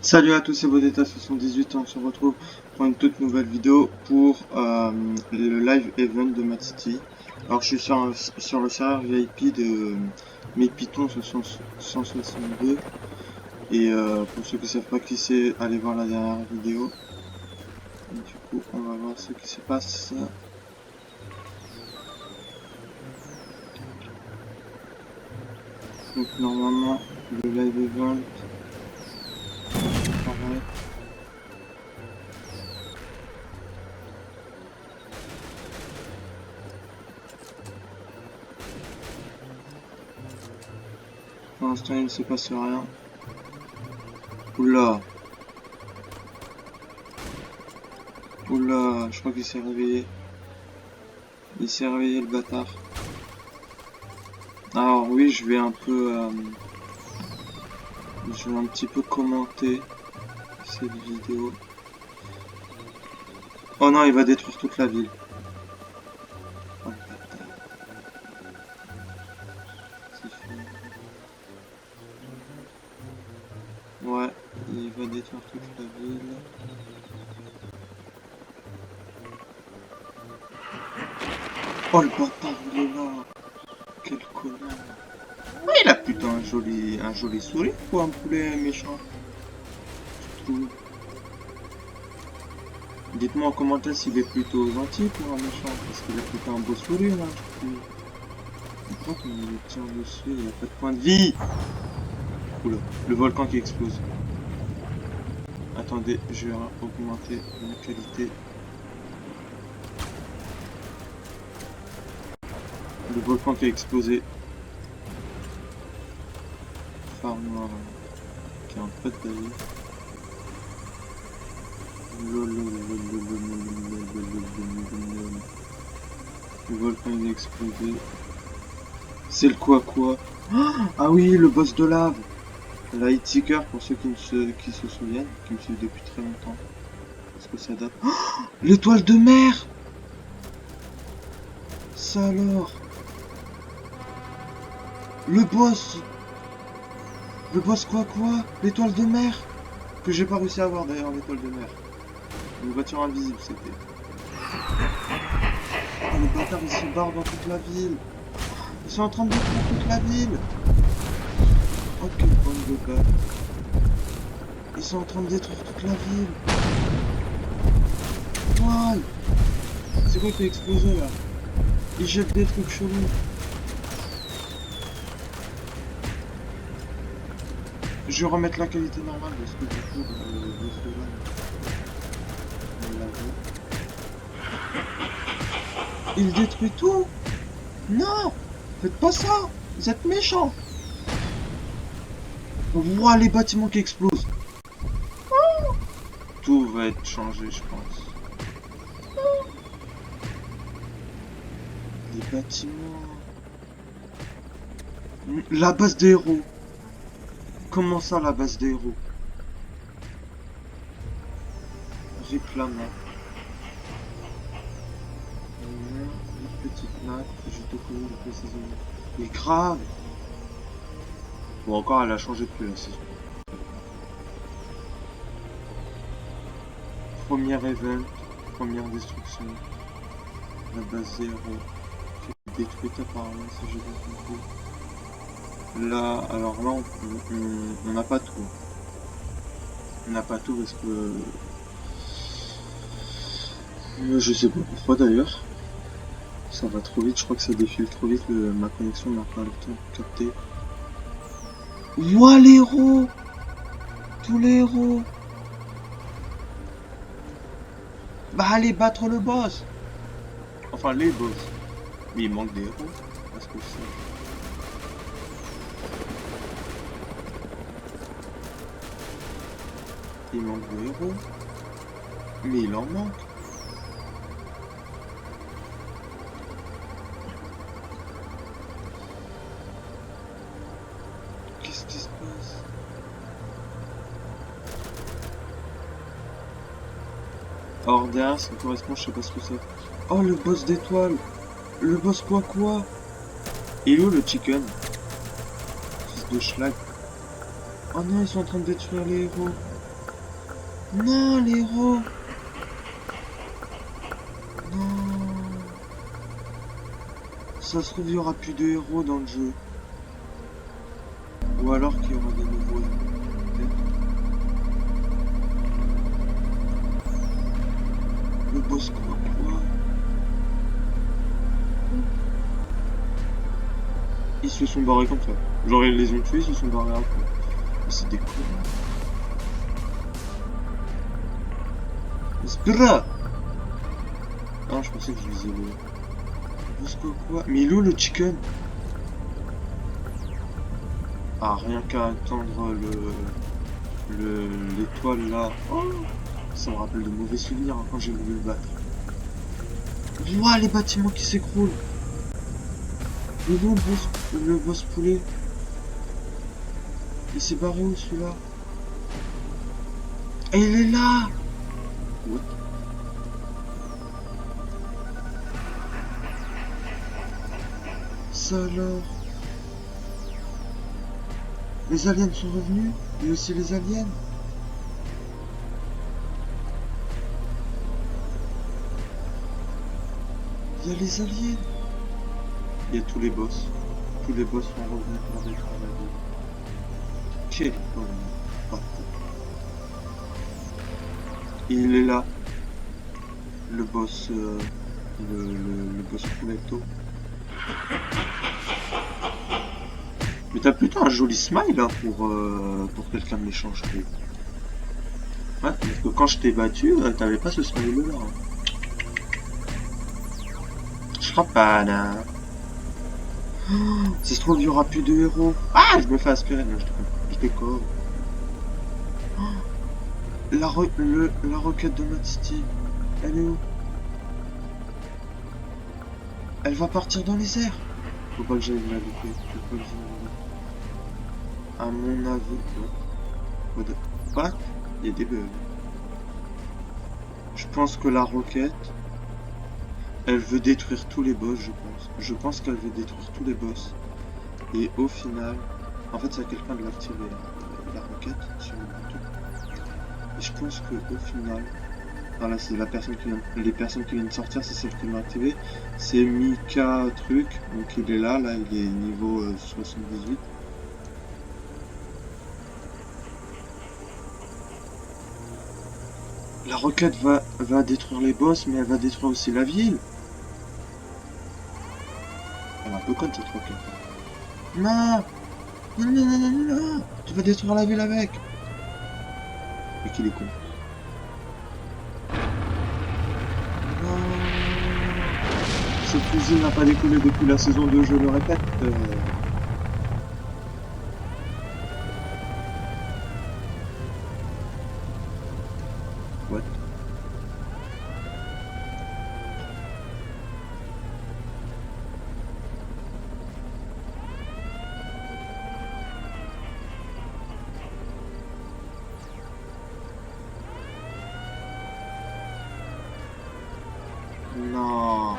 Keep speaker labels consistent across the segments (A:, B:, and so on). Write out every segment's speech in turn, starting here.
A: Salut à tous, c'est Bodeta78, on se retrouve pour une toute nouvelle vidéo pour le live event de Mad City. Alors je suis sur le serveur VIP de MyPython 162 et pour ceux qui ne savent pas qui c'est, allez voir la dernière vidéo. Et du coup on va voir ce qui se passe. Donc normalement le live event apparaît. Pour l'instant il ne se passe rien. Oula. Oula, je crois qu'il s'est réveillé. Il s'est réveillé le bâtard. Alors oui, je vais un petit peu commenter cette vidéo. Oh non, il va détruire toute la ville. Oh, le bâtard. C'est fini. Ouais, il va détruire toute la ville. Oh le bâtard, il est là. Quel connard. Ouais, il a plutôt un joli sourire pour un poulet méchant. Je trouve. Dites-moi en commentaire s'il est plutôt gentil pour un méchant, parce qu'il a plutôt un beau sourire là, je trouve. Pourquoi quand il tire dessus, il a pas de point de vie? Oula, le volcan qui explose. Attendez, je vais augmenter la qualité. Le volcan qui a explosé. Phare noir qui est en fait d'ailleurs. Le volcan il a explosé. C'est le quoi? Ah oui, le boss de lave. La Hitseeker pour ceux qui se souviennent, qui me suivent depuis très longtemps. Parce que ça date. L'étoile de mer. Ça alors. Le boss. Le boss quoi? L'étoile de mer. Que j'ai pas réussi à avoir d'ailleurs, l'étoile de mer. Une voiture invisible c'était. Oh les bâtards ils se barrent dans toute la ville. Ils sont en train de détruire toute la ville. Oh quelle bande de gars. Ils sont en train de détruire toute la ville. Ouais. C'est quoi qui a explosé là? Ils jettent des trucs chelous. Je vais remettre la qualité normale parce que du coup le boss de là. Il détruit tout. Non. Faites pas ça. Vous êtes méchants. Ouah, les bâtiments qui explosent. Tout va être changé, je pense. Les bâtiments. La base des héros. Comment ça, la base des héros? Réclamant. Une petite map. Je te connais le précisément. Mais grave. Bon, encore, elle a changé depuis la saison. Premier event, première destruction, la base 0 qui est détruite apparemment si j'ai bien compris. Là, alors là on n'a pas tout. On n'a pas tout parce que... je sais pas pourquoi d'ailleurs. Ça va trop vite, je crois que ça défile trop vite, ma connexion n'a pas le temps de capter. Ouah les héros! Tous les héros! Bah allez battre le boss! Enfin les boss. Mais il manque des héros. Parce que ça... Il manque de héros. Mais il en manque. Qu'est-ce qui se passe? Alors derrière ça correspond, je sais pas ce que c'est. Oh le boss d'étoile. Le boss quoi? Et où le chicken? Fils de schlag. Oh non, ils sont en train de détruire les héros. Non, les héros. Non. Ça se trouve, il n'y aura plus de héros dans le jeu. Ou alors qu'il y aura des nouveaux héros. Peut-être. Le boss quoi? Ils se sont barrés comme ça. Genre ils les ont tués, ils se sont barrés après. Mais c'est des cons. Espera! Ah, je pensais que je visais le... Boss quoi? Mais il est où le chicken? Ah, rien qu'à attendre l'étoile là. Oh, ça me rappelle de mauvais souvenirs hein, quand j'ai voulu le battre. Ouah, les bâtiments qui s'écroulent. Mais non, le boss poulet. Il s'est barré où celui-là? Et il est là! What? Ça alors? Les aliens sont revenus? Il y a aussi les aliens? Il y a les aliens! Il y a tous les boss. Tous les boss sont revenus pour détruire la ville. Quel bon bâtard. Il est là. Le boss... le boss Pouletto. Mais t'as plutôt un joli smile hein, pour quelqu'un de méchant, je trouve. Ouais, parce que quand je t'ai battu, t'avais pas ce smile là. Hein. Je crois pas là. Oh, ça se trouve, il y aura plus de héros. Ah, je me fais aspirer. Non, je décore. Oh, la roquette de Mad City. Elle est où? Elle va partir dans les airs. Faut pas que j'aille la louper. Faut pas que j'aille la louper. À mon avis. What? Il y a des bugs. Je pense que la roquette, elle veut détruire tous les boss, je pense. Je pense qu'elle veut détruire tous les boss. Et au final, en fait, c'est à quelqu'un de l'activer la roquette sur le bouton. Et je pense que au final, voilà, c'est la personne qui vient, les personnes qui viennent de sortir, c'est celle qui m'a activé. C'est Mika truc, donc il est là, il est niveau 78. La roquette va détruire les boss, mais elle va détruire aussi la ville. Elle est un peu conne cette roquette. Non! Non, non, non, non, non! Tu vas détruire la ville avec! Mais qu'il est con. Non! Cette fusil n'a pas décollé depuis la saison 2, je le répète. What? Non!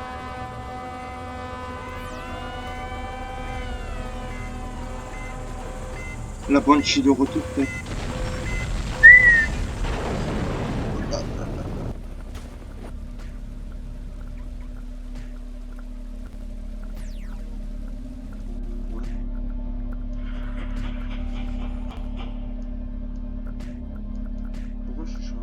A: La Banshee de retour peut-être. Pourquoi je suis chaud?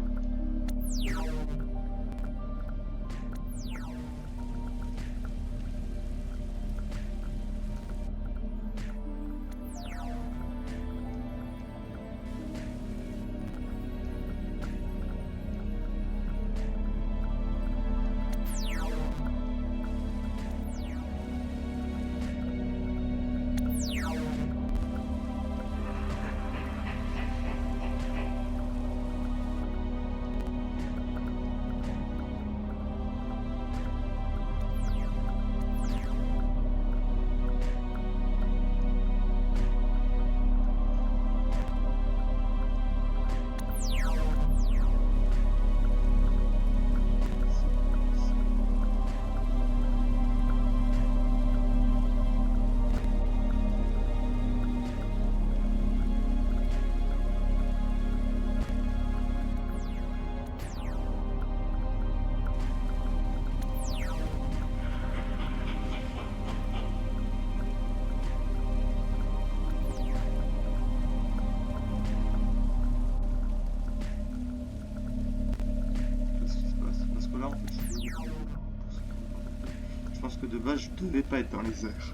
A: pense que de base, je devais pas être dans les airs.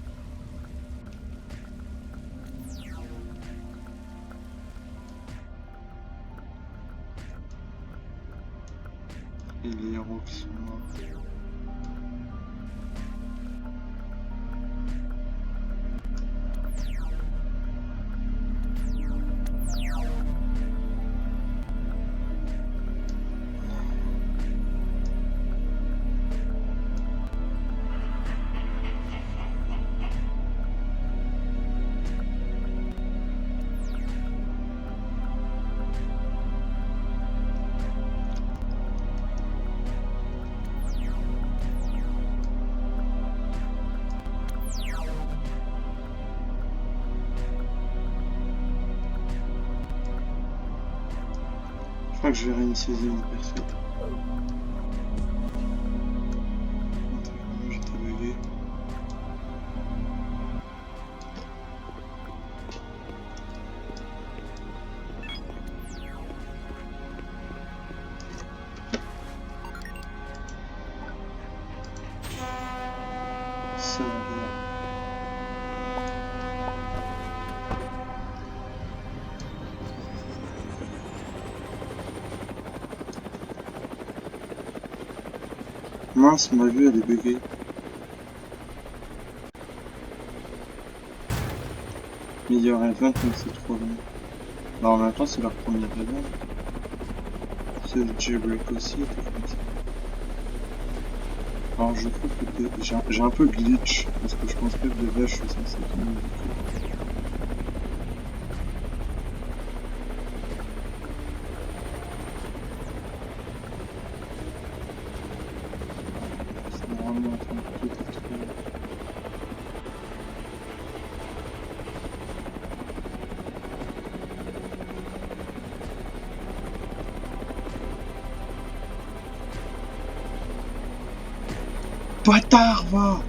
A: Et les héros qui sont morts. Je crois que je vais réinitialiser mon perso. J'étais bugué. Ça va. Mince, ma vue elle est buggée. Meilleur event, mais c'est trop long. Bah en même temps c'est leur premier event. C'est le jailbreak aussi, tout comme ça. Alors je trouve que j'ai un peu glitch, parce que je pense pas que de base je suis censé communiquer. C'est normalement en train de tout détruire. Bâtard, va!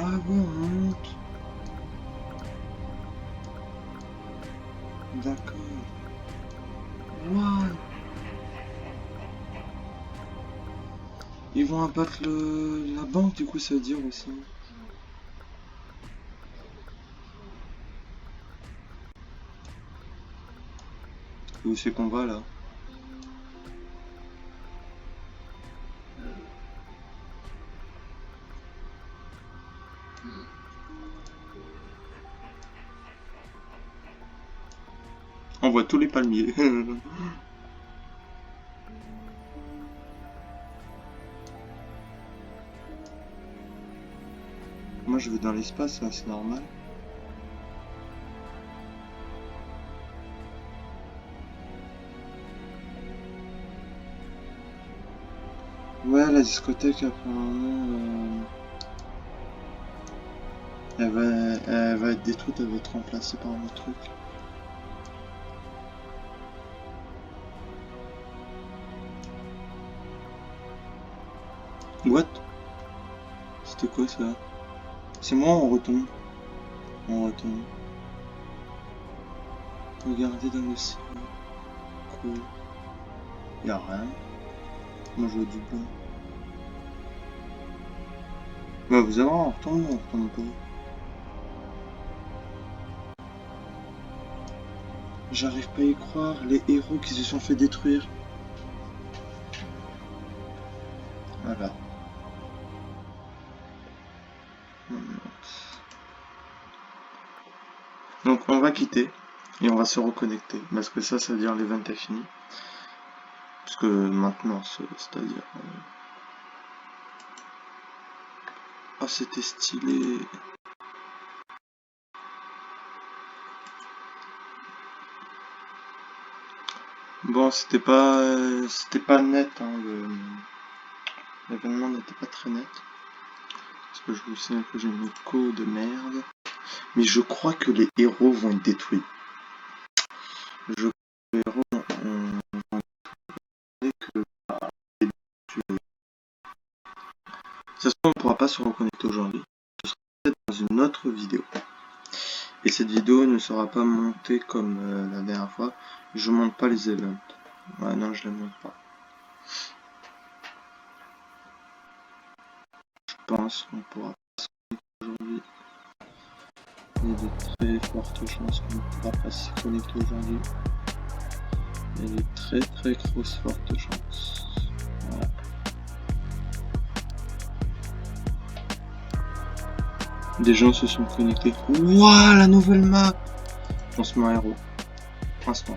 A: Ah ouais, on monte. D'accord. What? Ils vont abattre la banque, du coup, ça veut dire aussi. Où c'est qu'on va là? On voit tous les palmiers. Moi je vais dans l'espace, c'est normal. Ouais, la discothèque apparemment elle va être détruite, elle va être remplacée par un autre truc. What? C'était quoi ça? C'est moi, on retombe. On retombe. Regardez dans le ciel. Cool. Y'a rien. Moi je vois du blanc. Bah vous allez voir, on retombe pas. J'arrive pas à y croire, les héros qui se sont fait détruire. Voilà. Donc on va quitter et on va se reconnecter. Parce que ça veut dire l'event est fini. Parce que maintenant, c'est-à-dire... Ah, c'était stylé. Bon, c'était pas net, hein, l'événement n'était pas très net. Parce que je vous sais que j'ai une écho de merde. Mais je crois que les héros vont être détruits. Je crois que les héros vont être que... Ça se trouve, on ne pourra pas se reconnecter aujourd'hui. Ce sera peut-être dans une autre vidéo. Et cette vidéo ne sera pas montée comme la dernière fois. Je monte pas les events. Ouais, non, je les monte pas. Je pense qu'on pourra pas se connecter aujourd'hui. Il y a de très fortes chances qu'on ne pourra pas se connecter aujourd'hui. Il y a de très grosses fortes chances. Voilà. Des gens se sont connectés. Wouah, la nouvelle map! Lancement héros. Instant.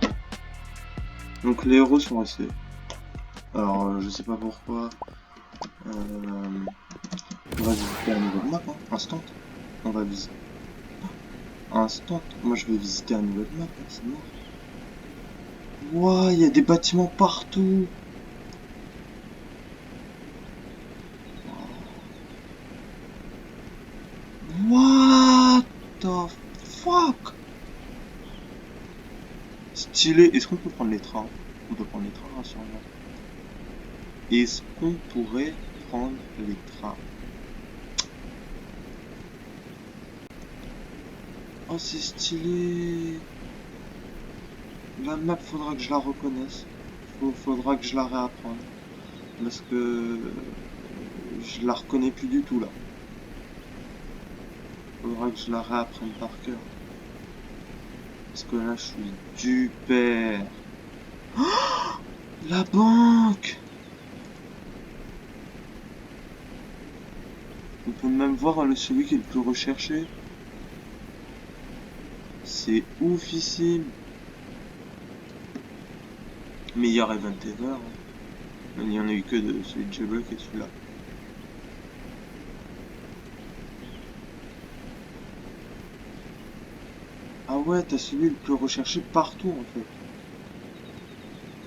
A: Donc les héros sont restés. Alors je sais pas pourquoi. On va visiter la nouvelle map, hein. Instant. On va visiter. Instant. Moi je vais visiter la nouvelle map, hein. C'est mort. Wouah, il y a des bâtiments partout. What the fuck? Stylé. Est-ce qu'on peut prendre les trains? On peut prendre les trains, sûrement. Est-ce qu'on pourrait prendre les trains? Oh, c'est stylé. La map, faudra que je la reconnaisse. Faudra que je la réapprenne. Parce que je la reconnais plus du tout là. Faudra que je la réapprenne par cœur. Parce que là, je suis du père. Oh, la banque! On peut même voir celui qui est le plus recherché. C'est oufissime. Meilleur event ever. Hein. Il n'y en a eu que de celui de J-Block et celui-là. Ah ouais, t'as celui le plus recherché partout en fait.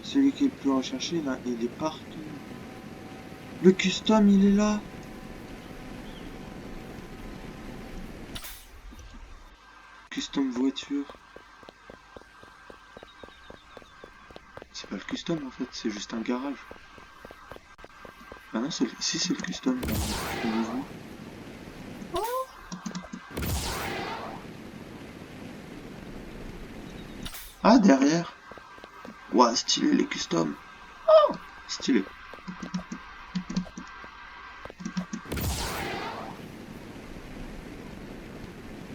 A: Celui qui est le plus recherché là, il est partout. Le custom, il est là. Custom voiture. C'est pas le custom en fait, c'est juste un garage. Ah non, si c'est le custom. Ah, derrière. Ouah, stylé les customs. Oh, stylé.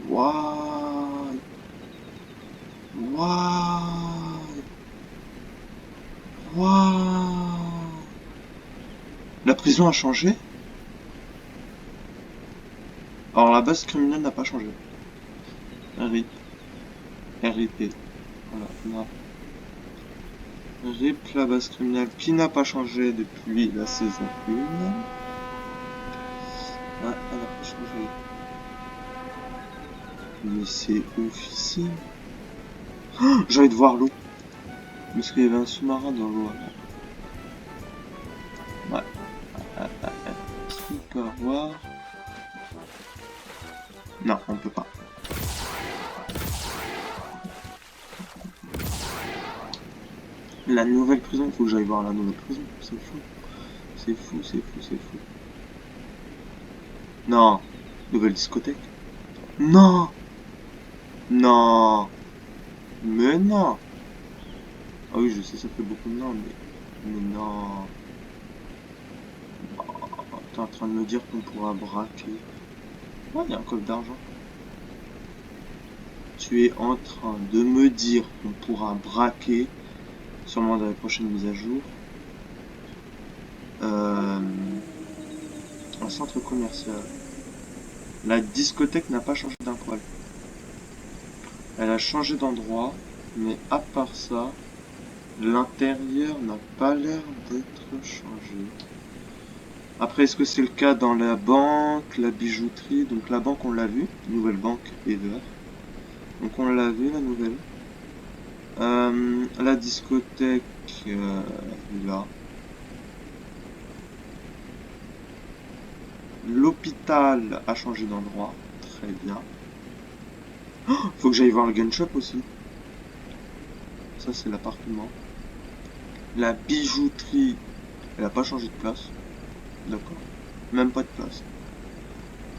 A: Waouh. Waouh. Waouh. La prison a changé. Alors la base criminelle n'a pas changé. RIP. RIP. Voilà. Non. RIP la base criminelle qui n'a pas changé depuis la saison 1. Ouais, elle n'a pas changé. Mais c'est oufissime. Oh, j'ai envie de voir l'eau. Parce qu'il y avait un sous-marin dans l'eau. Ouais. Est-ce qu'on peut avoir... Non, on peut pas. La nouvelle prison, faut que j'aille voir la nouvelle prison. C'est fou. C'est fou, c'est fou, c'est fou. Non. Nouvelle discothèque. Non. Non. Mais non. Ah oui, je sais, ça fait beaucoup de non, mais non. Oh, t'es en train de me dire qu'on pourra braquer. Ouais, il y a un coffre d'argent. Tu es en train de me dire qu'on pourra braquer, sûrement dans les prochaines mises à jour, un centre commercial. La discothèque n'a pas changé d'un poil. Elle a changé d'endroit, mais à part ça, l'intérieur n'a pas l'air d'être changé. Après, est-ce que c'est le cas dans la banque, la bijouterie? Donc la banque, on l'a vu, nouvelle banque Ever. Donc on l'a vu, la nouvelle. La discothèque, là. L'hôpital a changé d'endroit. Très bien. Oh, faut que j'aille voir le gun shop aussi. Ça, c'est l'appartement. La bijouterie, elle a pas changé de place. D'accord. Même pas de place.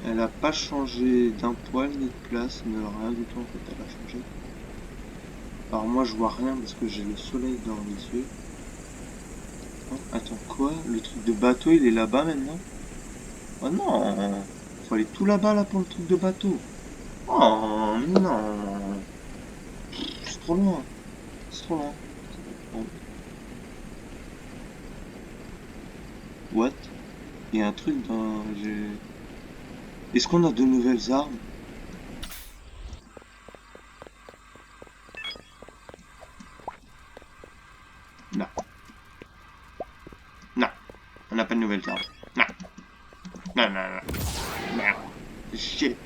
A: Elle a pas changé d'un poil ni de place, mais rien du tout en fait, elle a changé. Alors moi je vois rien parce que j'ai le soleil dans les yeux. Oh, attends, quoi? Le truc de bateau il est là-bas maintenant? Oh non! Faut aller tout là-bas là pour le truc de bateau. Oh non! C'est trop loin. C'est trop loin. Bon. What? Il y a un truc dans... Est-ce qu'on a de nouvelles armes? Non. Non. On n'a pas de nouvelles armes. Non. Non, non, non. Merde. Chier.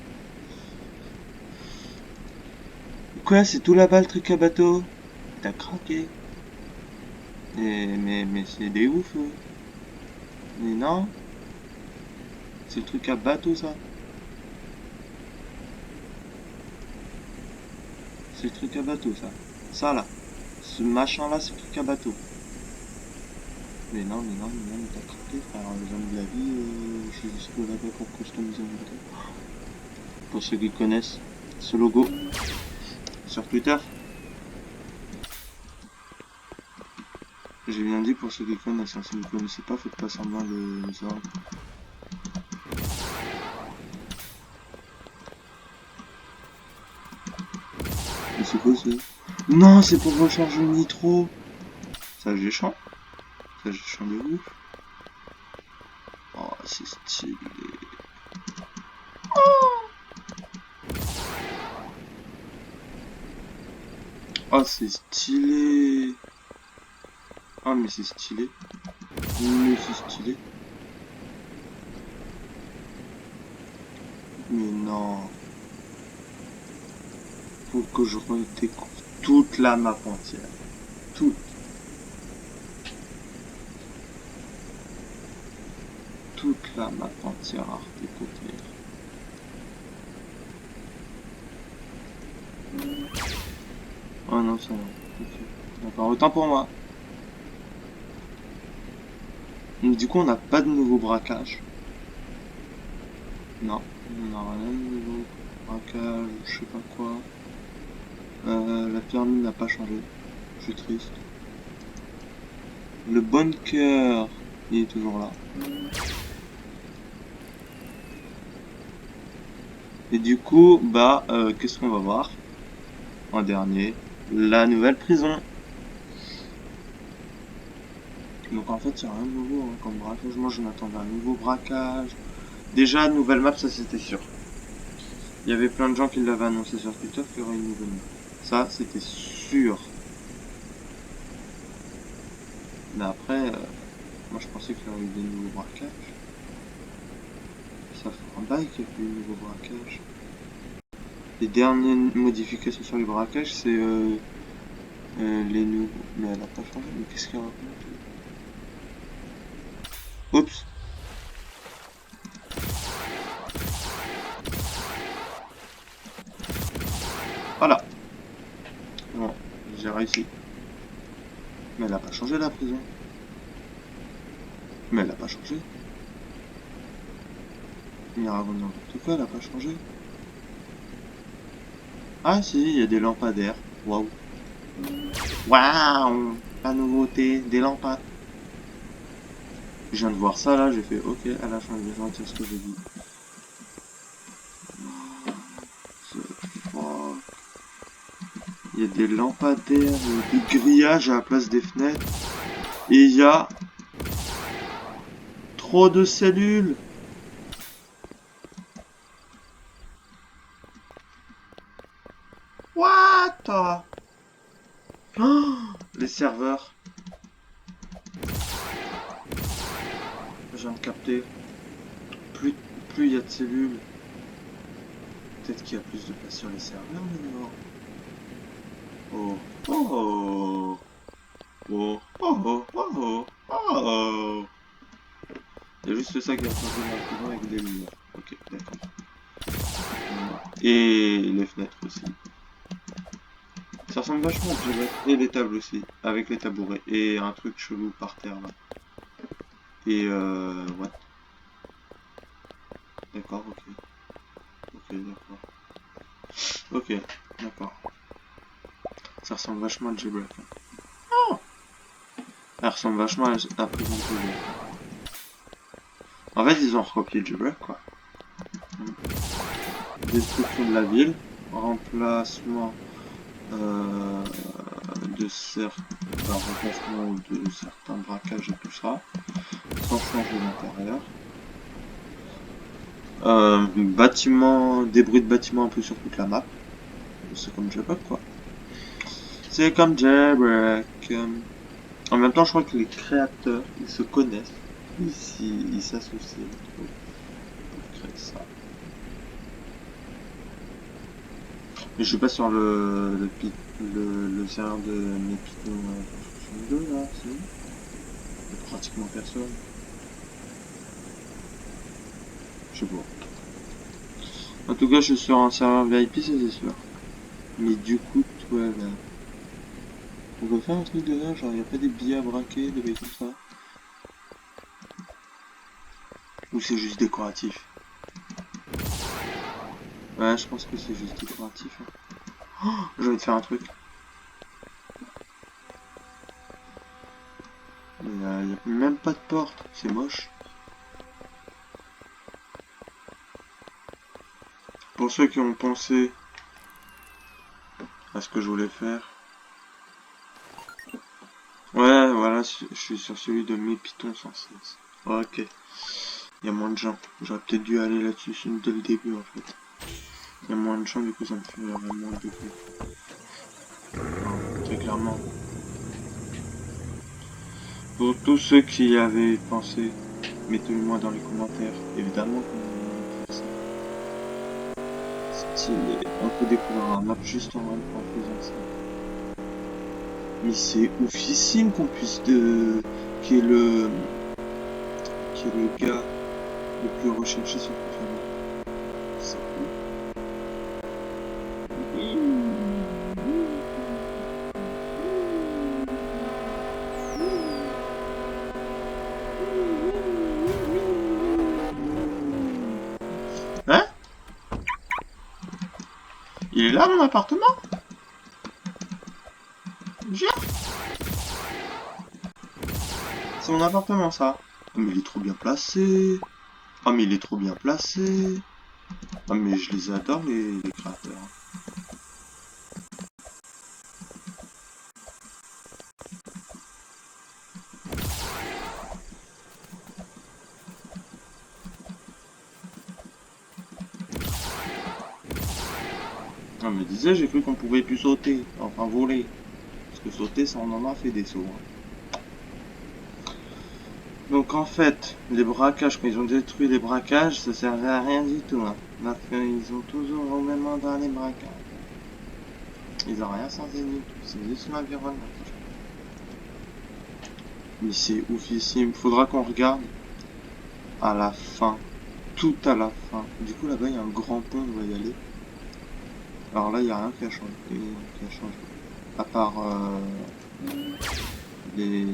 A: Quoi, c'est tout là-bas le truc à bateau? T'as craqué. Mais c'est des ouf. Mais non. C'est le truc à bateau ça. C'est le truc à bateau ça. Ça là. Ce machin là, c'est le truc à bateau. Mais non, mais t'as craqué frère. Les de la vie, je suis juste là-bas pour customiser mon bateau. Pour ceux qui connaissent ce logo sur Twitter. J'ai bien dit pour ceux qui connaissent, hein. Si vous ne connaissez pas, faites pas semblant de savoir. Mais c'est quoi ça? Non, c'est pour recharger le nitro. Ça j'ai chant. Ça j'ai chant de ouf. Oh, c'est stylé. Oh, c'est stylé. Oh, mais c'est stylé. Mais c'est stylé. Mais non. Faut que je redécouvre toute la map entière. Toute. Toute la map entière à redécouvrir. Oh non, ça va. Ok. D'accord, autant pour moi. Donc, du coup, on n'a pas de nouveau braquage. Non, on n'a rien de nouveau. Braquage, je sais pas quoi. La pyramide n'a pas changé. Je suis triste. Le bunker, il est toujours là. Et du coup, bah, qu'est-ce qu'on va voir en dernier? La nouvelle prison. Donc en fait, il n'y a rien de nouveau hein, comme braquage. Moi, je m'attendais à un nouveau braquage. Déjà, nouvelle map, ça c'était sûr. Il y avait plein de gens qui l'avaient annoncé sur Twitter qu'il y aurait une nouvelle map. Ça, c'était sûr. Mais après, moi je pensais qu'il y aurait eu des nouveaux braquages. Ça fait un bail qu'il y a plus de nouveaux braquages. Les dernières modifications sur les braquages, c'est les nouveaux. Mais elle a pas changé. Mais qu'est-ce qu'elle raconte? Oups. Voilà. Bon, j'ai réussi. Mais elle a pas changé la prison. Mais elle a pas changé. Il raconte n'importe quoi, elle a pas changé. Ah si, il y a des lampadaires. Waouh. Waouh. La nouveauté, des lampades. Je viens de voir ça là, j'ai fait ok, elle a changé, je retire ce que j'ai dit. Il y a des lampadaires, des grillages à la place des fenêtres. Et il y a trop de cellules. What? Oh, les serveurs. Je viens de capter. Plus il y a de cellules, peut-être qu'il y a plus de place sur les serveurs maintenant. Oh, oh, oh, oh, oh, oh, oh, oh. Il y a juste ça qui a changé dans le courant avec des lumières. Ok, d'accord. Et les fenêtres aussi. Ça ressemble vachement au Jailbreak. Et les tables aussi, avec les tabourets. Et un truc chelou par terre là. Et ouais. D'accord, ok. Ok, d'accord. Ok, d'accord. Ça ressemble vachement à Jailbreak. Oh, ça ressemble vachement à Prison Jailbreak. En fait, ils ont recopié Jailbreak quoi. Destruction de la ville. Remplacement euh, remplacement de certains braquages et tout ça. Sans changer l'intérieur. Bâtiment, des bruits de bâtiments un peu sur toute la map. C'est comme Jailbreak quoi. C'est comme Jailbreak. En même temps, je crois que les créateurs, ils se connaissent. Ils s'associent pour créer ça. Mais je suis pas sur le serveur de mes Python construction 2 là, c'est où? Il y a pratiquement personne. Je sais pas. En tout cas, je suis sur un serveur VIP, ça c'est sûr. Mais du coup, toi là. On va faire un truc de là, genre y a pas des billets à braquer, des trucs comme ça. Ou c'est juste décoratif? Ouais, je pense que c'est juste décoratif. Hein. Oh, j'ai envie de faire un truc. Il y a même pas de porte, c'est moche. Pour ceux qui ont pensé à ce que je voulais faire. Ouais, voilà, je suis sur celui de mes Python 116. Ok, il y a moins de gens. J'aurais peut-être dû aller là-dessus dès le début en fait. Il y a moins de gens, du coup ça me fait moins de bruit. Enfin, très clairement. Pour tous ceux qui avaient pensé, mettez-le moi dans les commentaires. Évidemment qu'on va faire ça. Stylé. On peut découvrir un map juste en faisant ça. Mais c'est oufissime qu'on puisse qui est le gars le plus recherché sur Pokémon. C'est cool. Hein? Il est là mon appartement? Viens! C'est mon appartement ça. Oh, mais il est trop bien placé. Ah mais il est trop bien placé. Ah mais je les adore les créateurs. Ah me disait j'ai cru qu'on pouvait plus sauter, enfin voler. Parce que sauter ça on en a fait des sauts. Hein. Donc en fait, les braquages, quand ils ont détruit les braquages, ça servait à rien du tout. Hein. Parce qu'ils ont toujours au même endroit les braquages. Ils ont rien changé du tout, c'est juste l'environnement. Mais c'est oufissime, faudra qu'on regarde à la fin, tout à la fin. Du coup là-bas il y a un grand pont, on va y aller. Alors là il n'y a rien qui a changé. À part les,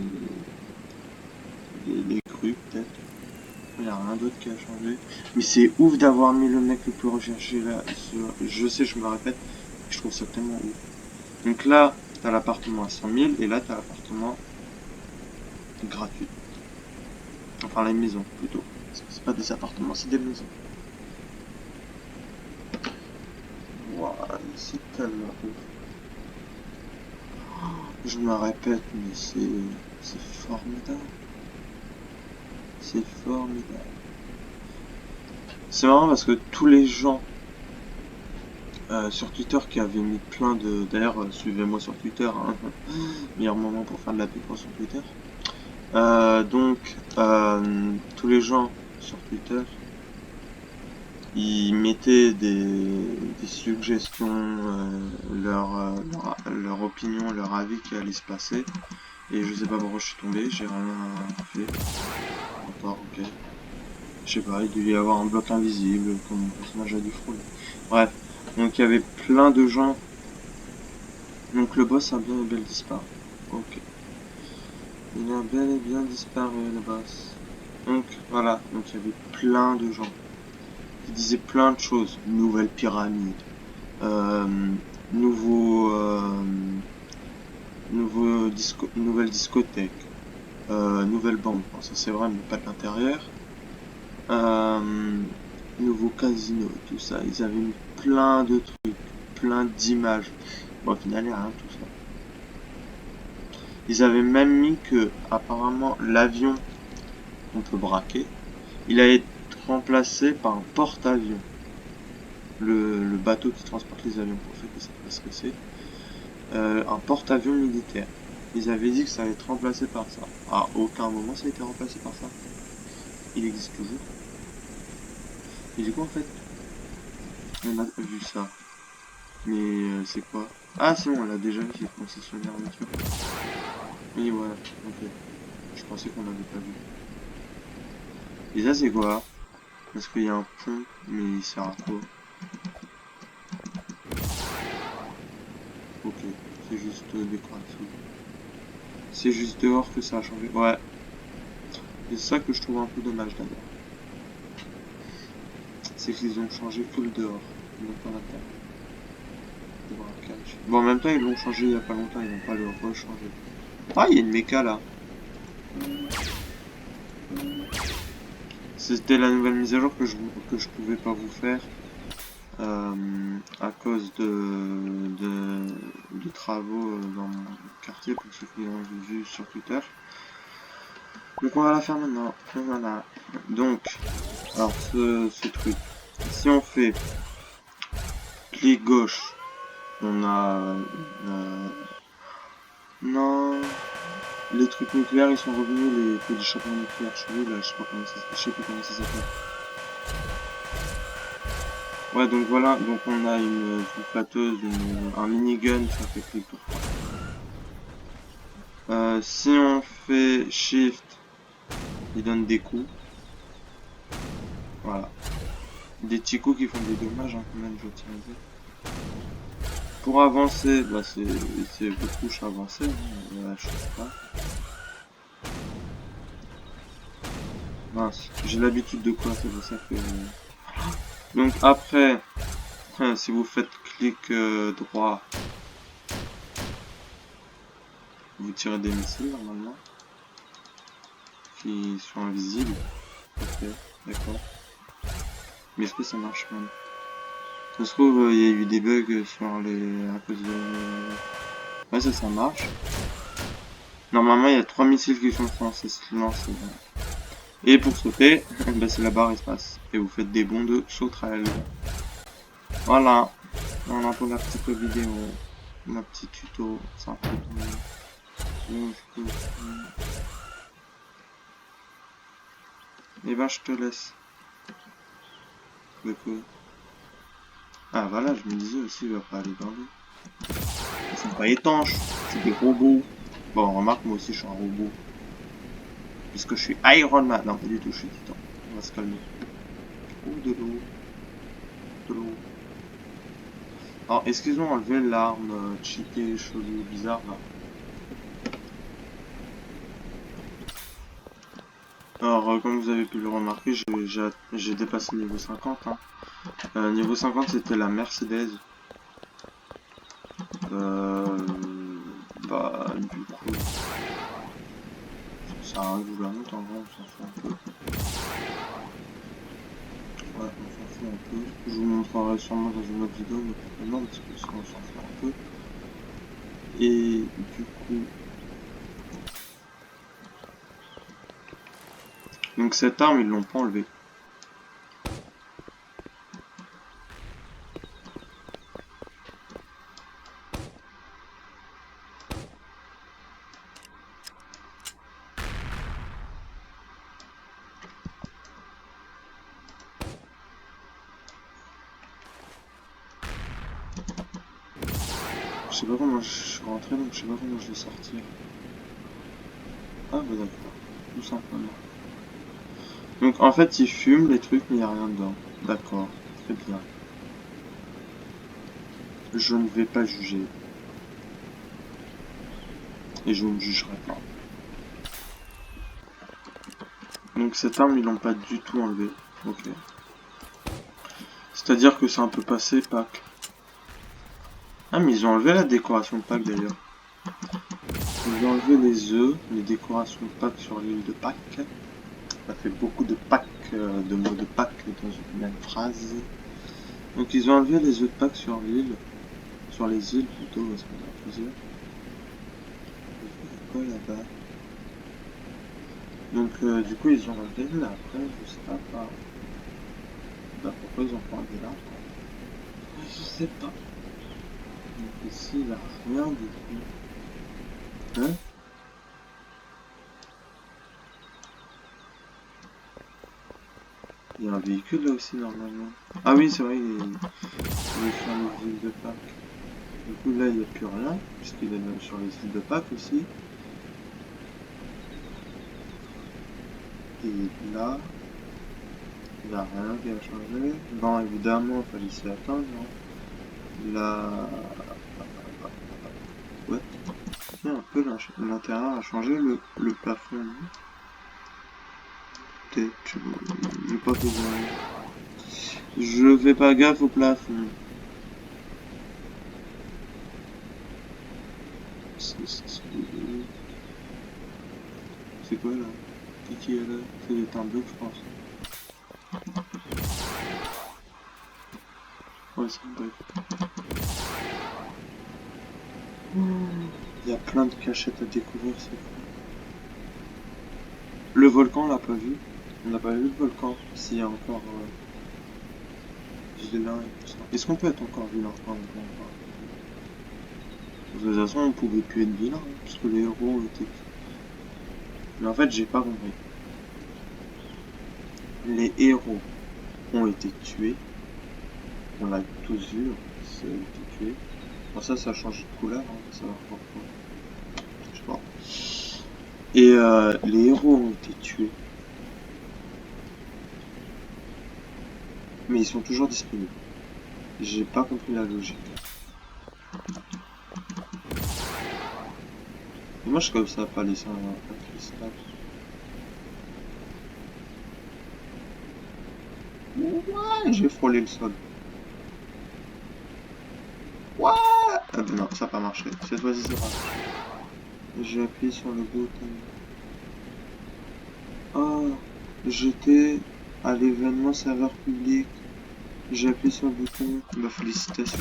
A: les crues peut-être. Il n'y a rien d'autre qui a changé. Mais c'est ouf d'avoir mis le mec le plus recherché là. Je sais, je me répète, je trouve ça tellement ouf. Donc là, t'as l'appartement à 100 000 et là, t'as l'appartement gratuit. Enfin, les maisons plutôt. C'est pas des appartements, c'est des maisons. Waouh, c'est tellement ouf. Je me répète, mais c'est formidable. C'est formidable. C'est marrant parce que tous les gens sur Twitter qui avaient mis plein de... D'ailleurs, suivez-moi sur Twitter, hein. Meilleur moment pour faire de la pub sur Twitter. Tous les gens sur Twitter, ils mettaient des suggestions, leur opinion, leur avis qui allait se passer. Et je sais pas pourquoi je suis tombé, j'ai rien fait. D'accord, ok. Je sais pas, il devait y avoir un bloc invisible, comme mon personnage a dû frôler. Bref, donc il y avait plein de gens. Donc le boss a bien et bien disparu. Ok. Il a bel et bien disparu, le boss. Donc voilà, donc il y avait plein de gens qui disaient plein de choses. Nouvelle pyramide, euh, nouveau, nouvelle discothèque, nouvelle banque. Bon, ça c'est vrai, mais pas de l'intérieur. Euh, Nouveau casino, tout ça. Ils avaient mis plein de trucs, plein d'images. Bon, au final, il n'y a rien de tout ça. Ils avaient même mis que, apparemment, l'avion qu'on peut braquer, il a été remplacé par un porte-avions. Le bateau qui transporte les avions, pour ceux qui savent pas ce que c'est. Un porte-avions militaire. Ils avaient dit que ça allait être remplacé par ça. À aucun moment ça a été remplacé par ça. Il existe toujours. Et du coup, en fait, on a vu ça. Mais c'est quoi? Ah, c'est bon, on l'a déjà vu, c'est le concessionnaire voiture. Oui, voilà, ok. Je pensais qu'on l'avait pas vu. Et ça, c'est quoi? Parce qu'il y a un pont, mais il sert à quoi? Ok, c'est juste décoratif. C'est juste dehors que ça a changé. Ouais, c'est ça que je trouve un peu dommage d'ailleurs. C'est qu'ils ont changé que le dehors, donc pas l'intérieur. Le braquage. Bon, en même temps, ils l'ont changé il y a pas longtemps, ils vont pas le rechanger. Ah, il y a une méca là. C'était la nouvelle mise à jour que je pouvais pas vous faire à cause de travaux dans mon quartier, pour ceux qui l'ont vu sur Twitter. Donc on va la faire maintenant. Voilà. Donc, alors ce truc, si on fait clic gauche, on a non, les trucs nucléaires ils sont revenus, les petits chapeaux nucléaires chelous là, je sais pas comment ça, je sais plus comment ça s'appelle. Ouais, donc voilà, donc on a une soufflateuse, un minigun, ça fait clic pour ça. Si on fait shift, il donne des coups. Voilà. Des petits coups qui font des dommages, hein, quand même, je tiens à dire. Pour avancer, bah c'est votre touche avancée, hein, je sais pas. Mince, j'ai l'habitude de quoi, c'est pour ça que... Donc après, si vous faites clic droit, vous tirez des missiles normalement, qui sont invisibles. Ok, d'accord. Mais est-ce que ça marche même? Ça se trouve, il y a eu des bugs sur les... à cause de... Ouais, ça marche. Normalement, il y a 3 missiles qui sont censés se lancer. Et pour sauter, bah, c'est la barre espace. Et vous faites des bonds de sauterelle. Voilà. Voilà pour la petite vidéo. Ma petite tuto. Simple. Et ben, je te laisse. De quoi? Ah, voilà, je me disais aussi, il va pas aller dans l'eau. Ils sont pas étanches. C'est des robots. Bon, remarque, moi aussi, je suis un robot. Puisque je suis Iron Man. Non, pas du tout, je suis Titan. On va se calmer. Oh, de l'eau. De l'eau. Alors, est-ce qu'ils ont enlevé l'arme cheatée, chelou, bizarre, là? Alors, comme vous avez pu le remarquer, j'ai dépassé le niveau 50. Hein. Niveau 50, c'était la Mercedes. Bah, du coup, ça arrive où la monte, en vrai, on s'en fout un peu. Ouais, on s'en fout un peu. Je vous montrerai sûrement dans une autre vidéo, mais pas maintenant, parce que sinon on s'en fout un peu. Et du coup... Donc cette arme, ils l'ont pas enlevée. Je sais pas comment je suis rentré, donc je sais pas comment je vais sortir. Ah bah d'accord, tout simplement. Donc en fait, ils fument les trucs, mais il n'y a rien dedans. D'accord, très bien. Je ne vais pas juger. Et je ne jugerai pas. Donc cette arme, ils l'ont pas du tout enlevée. Ok. C'est-à-dire que c'est un peu passé Pâques. Ah, mais ils ont enlevé la décoration de Pâques d'ailleurs. Ils ont enlevé les œufs, les décorations de Pâques sur l'île de Pâques. Ça fait beaucoup de Pâques, de mots de Pâques dans une même phrase. Donc ils ont enlevé les œufs de Pâques sur l'île. Sur les îles plutôt, parce qu'on a plusieurs. Il y a quoi là-bas? Donc du coup ils ont enlevé, mais après je sais pas, bah, pourquoi ils ont pas enlevé là? Je sais pas. Donc ici il n'y a rien du tout. Hein? Il y a un véhicule là aussi normalement. Ah oui c'est vrai, il est sur les îles de Pâques. Du coup là il n'y a plus rien, puisqu'il est même sur les îles de Pâques aussi. Et là, il n'y a rien qui a changé. Bon évidemment il fallait s'y attendre. Hein. Là. Ouais. Un peu l'intérieur a changé, le plafond. Peut-être, j'ai pas fait gaffe. Je fais pas gaffe au plafond. C'est quoi là? Qui est là? C'est des teintes bleus, je pense. Ouais, c'est un bug. Il y a plein de cachettes à découvrir, c'est fou. Le volcan, on l'a pas vu. On n'a pas vu le volcan. S'il y a encore vilain et tout ça. Est-ce qu'on peut être encore vilain? Ah, on peut encore. De toute façon, on pouvait plus être vilain, hein, parce que les héros étaient. Mais en fait, j'ai pas compris. Les héros ont été tués. On l'a tous vu, c'est été tué. Bon, ça a changé de couleur, hein, ça va pourquoi. Je sais pas. Et les héros ont été tués. Mais ils sont toujours disponibles. J'ai pas compris la logique. Et moi, je comme ça, pas laisser un cristal. Ouais, j'ai frôlé le sol. Ouais. Ah ben non, ça n'a pas marché. Cette fois-ci, ça n'a pas marché. J'ai appuyé sur le bouton. Oh, j'étais à l'événement serveur public. J'ai appuyé sur le bouton. Bah, félicitations.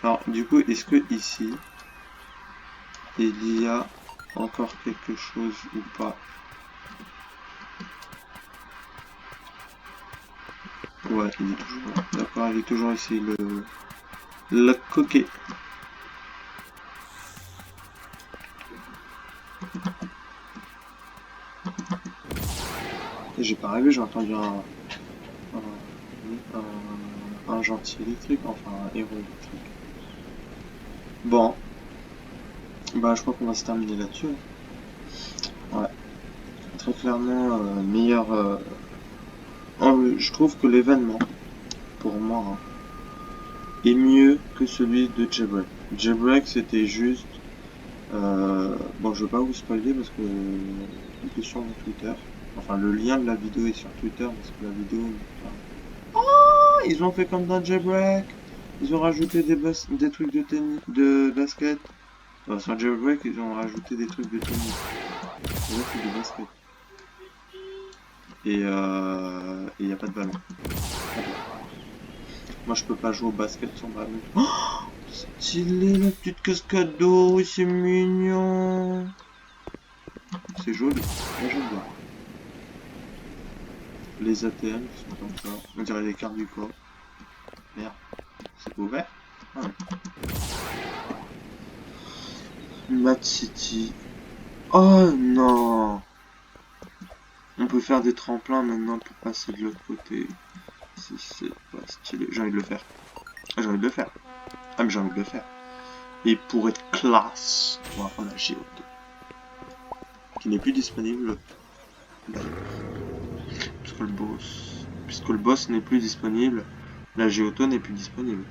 A: Alors, du coup, est-ce que ici, il y a encore quelque chose ou pas? Ouais, il est toujours là. D'accord, il est toujours ici, le coquet. J'ai pas rêvé, j'ai entendu un gentil électrique, enfin un héros électrique. Bon, bah je crois qu'on va se terminer là-dessus. Ouais, très clairement, meilleur. Je trouve que l'événement, pour moi, hein, est mieux que celui de Jailbreak. Jailbreak, c'était juste. Bon, je vais pas vous spoiler parce que il est sur mon Twitter. Enfin, le lien de la vidéo est sur Twitter parce que la vidéo. Enfin, oh, ils ont fait comme dans Jailbreak. Ils ont rajouté des trucs de tennis, de basket. Enfin, sur Jailbreak, ils ont rajouté des trucs de tennis. Et là, c'est du basket. Et il n'y a pas de ballon. Moi, je peux pas jouer au basket sans ballon. Oh, stylé, la petite cascade d'eau, c'est mignon. C'est joli. Moi, j'aime bien. Les ATM qui sont comme ça. On dirait les cartes du corps. Merde. C'est ouvert? Ah. Mad City. Oh non! On peut faire des tremplins maintenant pour passer de l'autre côté. Si c'est pas stylé. J'ai envie de le faire. Ah, j'ai envie de le faire. Ah, mais j'ai envie de le faire. Et pour être classe, on va prendre la Géode. Qui n'est plus disponible. Puisque le boss n'est plus disponible, la géoto n'est plus disponible.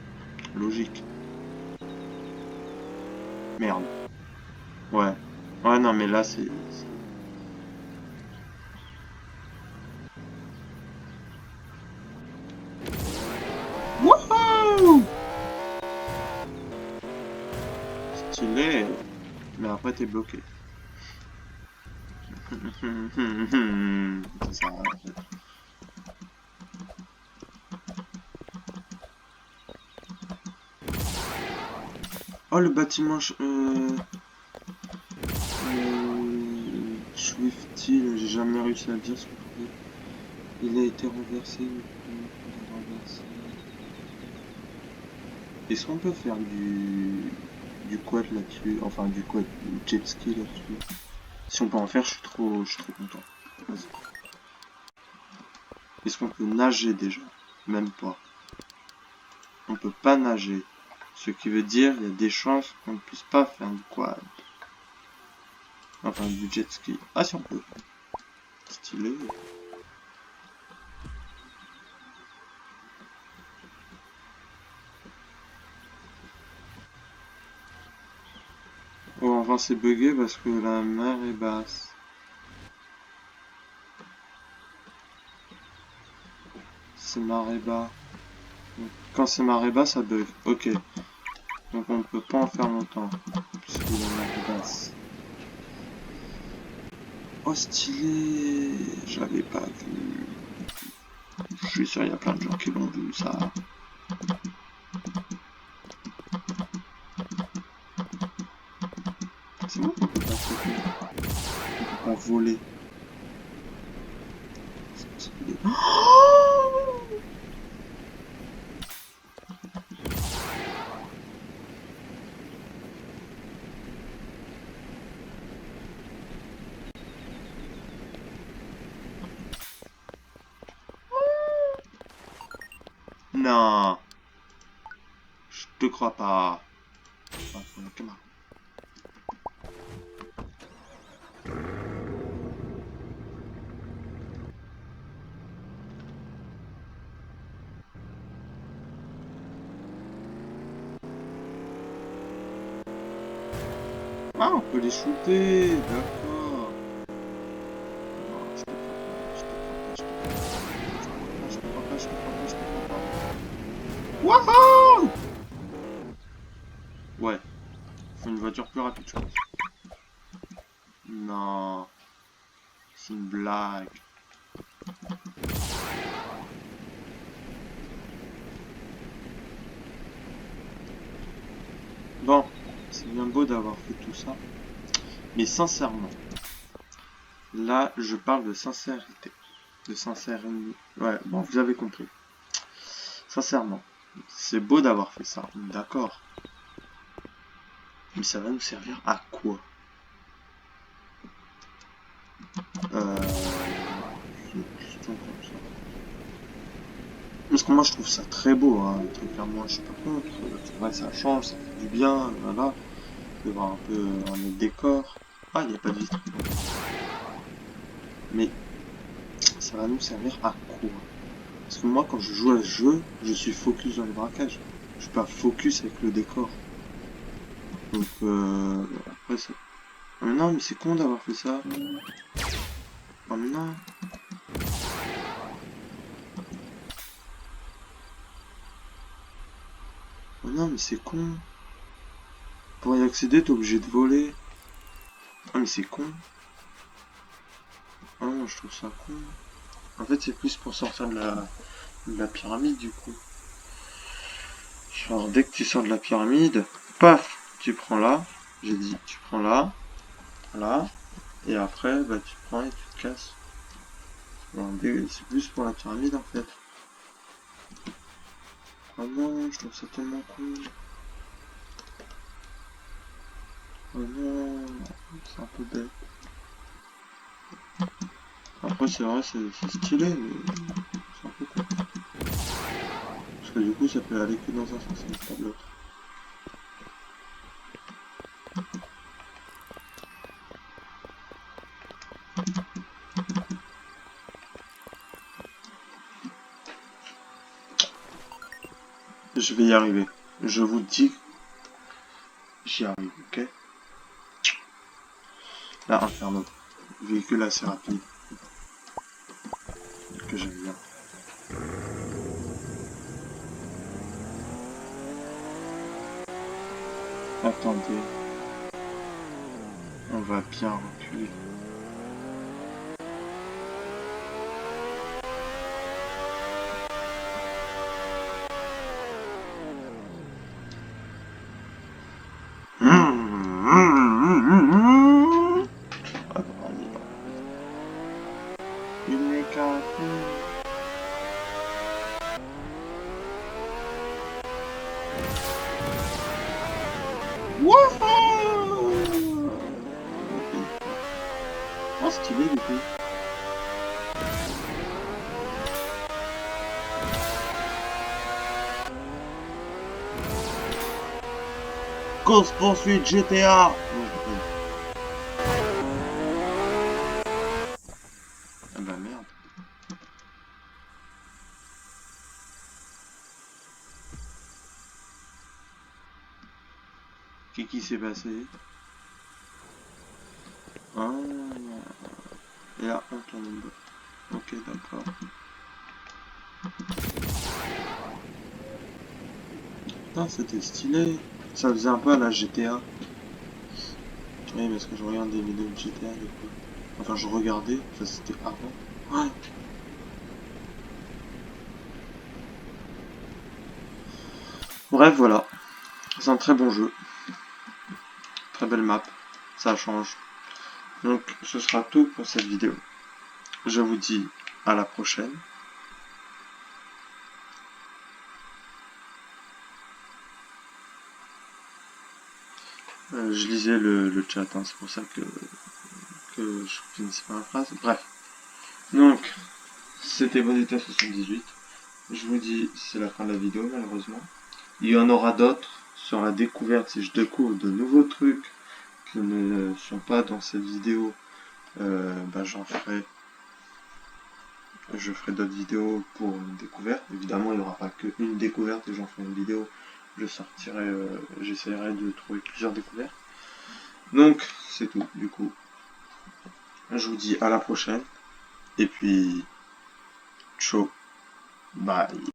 A: Logique. Merde. Ouais. Ouais, non, mais là, c'est... Wouhou! Stylé. Mais après, t'es bloqué. Ça sert à rien. Oh, le bâtiment... Swifty, j'ai jamais réussi à le dire ce qu'on dit. Il a été renversé. Est-ce qu'on peut faire du quad là-dessus? Enfin, du quad, du jet ski là-dessus. Si on peut en faire, je suis trop content. Vas-y. Est-ce qu'on peut nager déjà? Même pas. On peut pas nager. Ce qui veut dire il y a des chances qu'on ne puisse pas faire du quad. Enfin, du jet ski. Ah, si on peut. Stylé. Oh, enfin, c'est bugué parce que la mer est basse. C'est marée bas. Donc, quand c'est marée bas, ça bug. Ok. Donc on ne peut pas en faire longtemps. Puisque la mer est basse. Oh, stylé. Je l'avais pas vu. Je suis sûr, il y a plein de gens qui l'ont vu, ça. C'est bon qu'on peut pas sauter. On peut pas voler. C'est stylé. Non, je te crois pas. Ah, come on. Ah, on peut les shooter, d'accord. Non, je te crois pas, je te crois pas, je te crois pas, je te crois pas, je te crois pas, je te crois pas. Wouhou! Ouais, faut une voiture plus rapide, je pense. Non, c'est une blague. Bon, c'est bien beau d'avoir fait tout ça, mais sincèrement, là, je parle de sincérité. De sincérité. Ouais, bon, vous avez compris. Sincèrement, c'est beau d'avoir fait ça, d'accord. Mais ça va nous servir à quoi? C'est une question comme ça. Parce que moi je trouve ça très beau, hein, très clairement je suis pas contre. C'est vrai, ça change, ça fait du bien, voilà. On peut voir un peu un autre décor. Ah, il n'y a pas de vitre. Mais ça va nous servir à quoi? Parce que moi quand je joue à ce jeu, je suis focus dans le braquage. Je suis pas focus avec le décor. Donc après ça. Oh, mais non, mais c'est con d'avoir fait ça. Oh mais non. Oh non, mais c'est con. Pour y accéder, t'es obligé de voler. Ah mais c'est con. Ah non, je trouve ça con. En fait, c'est plus pour sortir de la pyramide, du coup. Genre, dès que tu sors de la pyramide, paf, tu prends là. J'ai dit, tu prends là, là, et après, bah, tu prends et tu te casses. C'est plus pour la pyramide, en fait. Ah non, je trouve ça tellement con. Ah non, c'est un peu bête. Après, c'est vrai, c'est stylé, mais c'est un peu con. Parce que du coup, ça peut aller que dans un sens, mais pas de l'autre. Je vais y arriver. Je vous dis, j'y arrive, ok? Là, Inferno. Véhicule assez rapide. Que j'aime bien. Attendez. On va bien reculer. Il n'est qu'un wouhou! Oh, stylé du coup. Course poursuite GTA. Ah bah merde. Qu'est-ce qui s'est passé? Ah. Et là on tombe. Ok, d'accord. Putain, c'était stylé. Ça faisait un peu à la GTA. Oui, parce que je regarde des vidéos de GTA des fois. Enfin, je regardais, ça c'était avant. Ouais. Bref, voilà. C'est un très bon jeu. Très belle map. Ça change. Donc, ce sera tout pour cette vidéo. Je vous dis à la prochaine. Je lisais le chat, hein, c'est pour ça que je finissais par la phrase. Bref. Donc, c'était Bonita 78. Je vous dis, c'est la fin de la vidéo, malheureusement. Il y en aura d'autres sur la découverte, si je découvre de nouveaux trucs qui ne sont pas dans cette vidéo, bah, je ferai d'autres vidéos pour une découverte. Évidemment, il n'y aura pas qu'une découverte et j'en ferai une vidéo. J'essaierai de trouver plusieurs découvertes. Donc, c'est tout, du coup. Je vous dis à la prochaine. Et puis, ciao, bye.